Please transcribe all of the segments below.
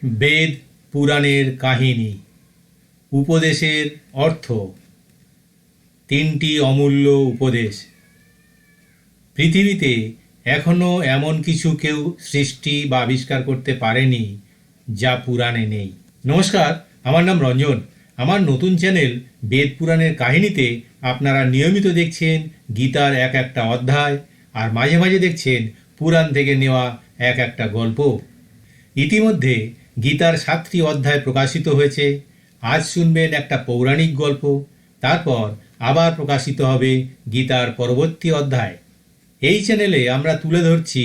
বেদ পুরাণের কাহিনী। উপদেশের অর্থ। তিনটি অমূল্য উপদেশ। পৃথিবীতে এখনও এমন কিছু কেউ সৃষ্টি বা আবিষ্কার করতে পারেনি যা পুরাণে নেই। নমস্কার, আমার নাম রঞ্জন। আমার নতুন চ্যানেল বেদ পুরাণের কাহিনীতে আপনারা নিয়মিত দেখছেন গীতার এক একটা অধ্যায়, আর মাঝে মাঝে দেখছেন পুরাণ থেকে নেওয়া এক একটা গল্প। ইতিমধ্যে গীতার 7টি অধ্যায় প্রকাশিত হয়েছে। আজ শুনবেন একটা পৌরাণিক গল্প, তারপর আবার প্রকাশিত হবে গীতার পরবর্তী অধ্যায়। এই চ্যানেলে আমরা তুলে ধরছি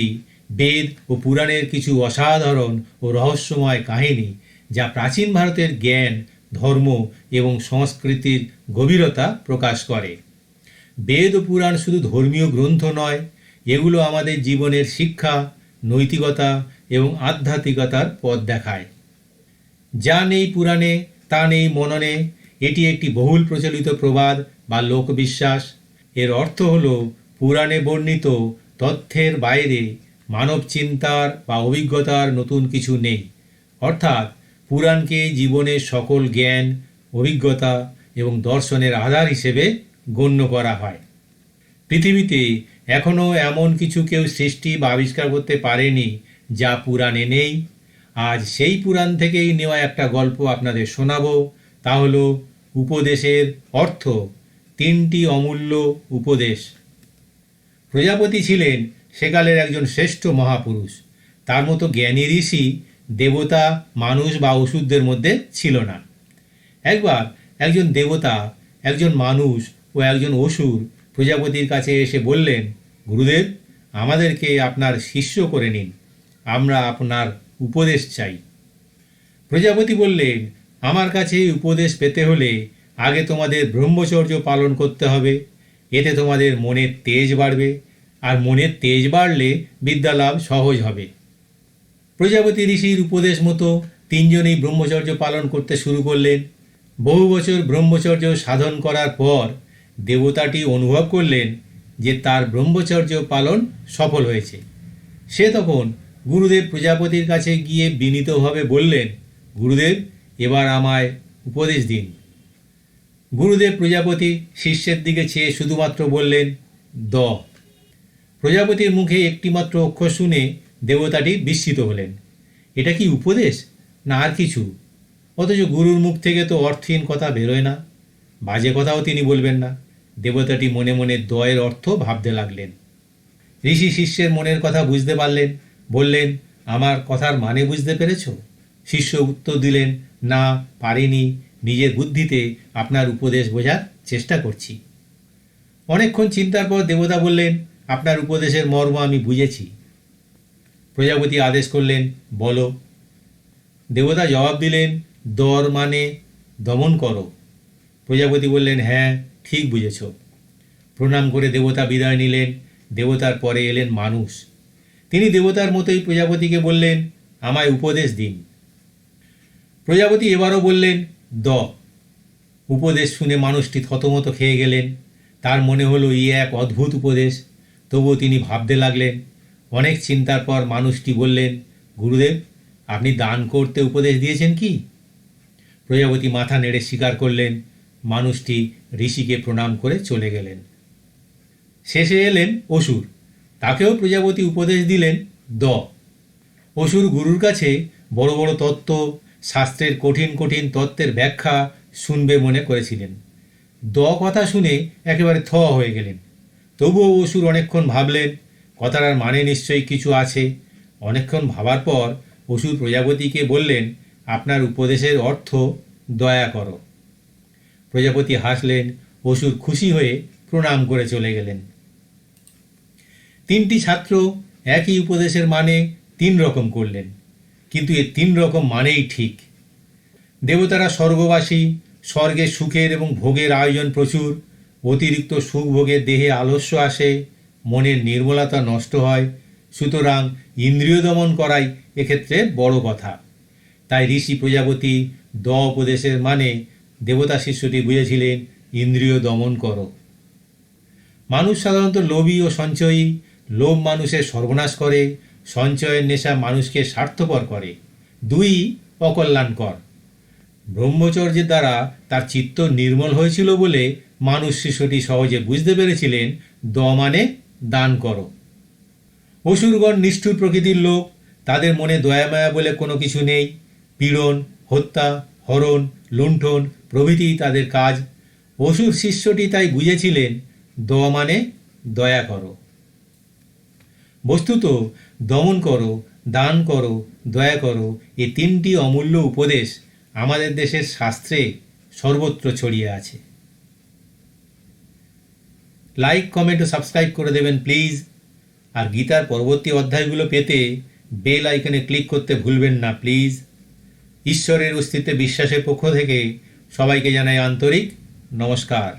বেদ ও পুরাণের কিছু অসাধারণ ও রহস্যময় কাহিনী, যা প্রাচীন ভারতের জ্ঞান, ধর্ম এবং সংস্কৃতির গভীরতা প্রকাশ করে। বেদ ও পুরাণ শুধু ধর্মীয় গ্রন্থ নয়, এগুলো আমাদের জীবনের শিক্ষা, নৈতিকতা এবং আধ্যাত্মিকতার পথ দেখায়। যা নেই পুরাণে তা নেই মননে, এটি একটি বহুল প্রচলিত প্রবাদ বা লোকবিশ্বাস। এর অর্থ হল, পুরাণে বর্ণিত তথ্যের বাইরে মানব চিন্তার বা অভিজ্ঞতার নতুন কিছু নেই। অর্থাৎ পুরাণকে জীবনের সকল জ্ঞান, অভিজ্ঞতা এবং দর্শনের আধার হিসেবে গণ্য করা হয়। পৃথিবীতে এখনও এমন কিছু কেউ সৃষ্টি বা আবিষ্কার করতে পারেনি যা পুরাণে নেই। আজ সেই পুরাণ থেকেই নেওয়া একটা গল্প আপনাদের শোনাবো। তা হলো উপদেশের অর্থ। তিনটি অমূল্য উপদেশ। প্রজাপতি ছিলেন সেকালের একজন শ্রেষ্ঠ মহাপুরুষ। তার মতো জ্ঞানী ঋষি, দেবতা, মানুষ বা অসুরদের মধ্যে ছিল না। একবার একজন দেবতা, একজন মানুষ ও একজন অসুর প্রজাপতির কাছে এসে বললেন, গুরুদেব, আমাদেরকে আপনার শিষ্য করে নিন, আমরা আপনার উপদেশ চাই। প্রজাপতি বললেন, আমার কাছে উপদেশ পেতে হলে আগে তোমাদের ব্রহ্মচর্য পালন করতে হবে। এতে তোমাদের মনের তেজ বাড়বে, আর মনের তেজ বাড়লে বিদ্যালাভ সহজ হবে। প্রজাপতি ঋষির উপদেশ মতো তিনজনেই ব্রহ্মচর্য পালন করতে শুরু করলেন। বহু বছর ব্রহ্মচর্য সাধন করার পর দেবতাটি অনুভব করলেন যে তার ব্রহ্মচর্য পালন সফল হয়েছে। সে তখন গুরুদেব প্রজাপতির কাছে গিয়ে বিনীতভাবে বললেন, গুরুদেব, এবার আমায় উপদেশ দিন। গুরুদেব প্রজাপতি শিষ্যের দিকে চেয়ে শুধুমাত্র বললেন, দ। প্রজাপতির মুখে একটিমাত্র অক্ষর শুনে দেবতাটি বিস্মিত হলেন। এটা কি উপদেশ, না আর কিছু? অথচ গুরুর মুখ থেকে তো অর্থহীন কথা বেরোয় না, বাজে কথাও তিনি বলবেন না। দেবতাটি মনে মনে দয়ের অর্থ ভাবতে লাগলেন। ঋষি শিষ্যের মনের কথা বুঝতে পারলেন, বললেন, আমার কথার মানে বুঝতে পেরেছ? শিষ্য উত্তর দিলেন, না, পারিনি, নিজের বুদ্ধিতে আপনার উপদেশ বোঝার চেষ্টা করছি। অনেকক্ষণ চিন্তার পর দেবতা বললেন, আপনার উপদেশের মর্ম আমি বুঝেছি। প্রজাপতি আদেশ করলেন, বলো। দেবতা জবাব দিলেন, দর মানে দমন করো। প্রজাপতি বললেন, হ্যাঁ, ঠিক বুঝেছ। প্রণাম করে দেবতা বিদায় নিলেন। দেবতার পরে এলেন মানুষ। তিনি দেবতার মতোই প্রজাপতিকে বললেন, আমায় উপদেশ দিন। প্রজাপতি এবারও বললেন, দ। উপদেশ শুনে মানুষটি থতমত খেয়ে গেলেন। তার মনে হলো এক অদ্ভুত উপদেশ। তবুও তিনি ভাবতে লাগলেন। অনেক চিন্তার পর মানুষটি বললেন, গুরুদেব, আপনি দান করতে উপদেশ দিয়েছেন কি? প্রজাপতি মাথা নেড়ে স্বীকার করলেন। মানুষটি ঋষিকে প্রণাম করে চলে গেলেন। শেষে এলেন অসুর। তাকেও প্রজাপতি উপদেশ দিলেন, দ। অসুর গুরুর কাছে বড় বড় তত্ত্ব, শাস্ত্রের কঠিন কঠিন তত্ত্বের ব্যাখ্যা শুনবে মনে করেছিলেন। দ কথা শুনে একেবারে থ হয়ে গেলেন। তবুও অসুর অনেকক্ষণ ভাবলেন, কথাটার মানে নিশ্চয়ই কিছু আছে। অনেকক্ষণ ভাবার পর অসুর প্রজাপতিকে বললেন, আপনার উপদেশের অর্থ দয়া করো। প্রজাপতি হাসলেন। অসুর খুশি হয়ে প্রণাম করে চলে গেলেন। তিনটি ছাত্র একই উপদেশের মানে 3 রকম করলেন, কিন্তু এ 3 রকম মানেই ঠিক। দেবতারা স্বর্গবাসী, স্বর্গে সুখের এবং ভোগের আয়োজন প্রচুর। অতিরিক্ত সুখ ভোগের দেহে আলস্য আসে, মনের নির্মলতা নষ্ট হয়। সুতরাং ইন্দ্রিয় দমন করাই এক্ষেত্রে বড় কথা। তাই ঋষি প্রজাপতি দ উপদেশের মানে দেবতা শিষ্যটি বুঝেছিলেন, ইন্দ্রিয় দমন করো। মানুষ সাধারণত লোভী ও সঞ্চয়ী। লোভ মানুষের সর্বনাশ করে, সঞ্চয়ের নেশা মানুষকে স্বার্থপর করে। 2 অকল্যাণকর। ব্রহ্মচর্যের দ্বারা তার চিত্ত নির্মল হয়েছিল বলে মানুষ শিশুটি সহজে বুঝতে পেরেছিলেন দ মানে দান করো। অসুরগণ নিষ্ঠুর প্রকৃতির লোক, তাদের মনে দয়া মায়া বলে কোনো কিছু নেই। পীড়ন, হত্যা, হরণ, লুণ্ঠন প্রভৃতি তাদের কাজ। অসুর শিষ্যটি তাই বুঝেছিলেন দ মানে দয়া করো। বস্তুত দমন করো, দান করো, দয়া করো, এই তিনটি অমূল্য উপদেশ আমাদের দেশের শাস্ত্রে সর্বত্র ছড়িয়ে আছে। লাইক, কমেন্ট ও সাবস্ক্রাইব করে দেবেন প্লিজ। আর গীতার পরবর্তী অধ্যায়গুলো পেতে বেল আইকনে ক্লিক করতে ভুলবেন না প্লিজ। ঈশ্বরের অস্তিত্বে বিশ্বাসের পক্ষ থেকে সবাইকে জানাই আন্তরিক নমস্কার।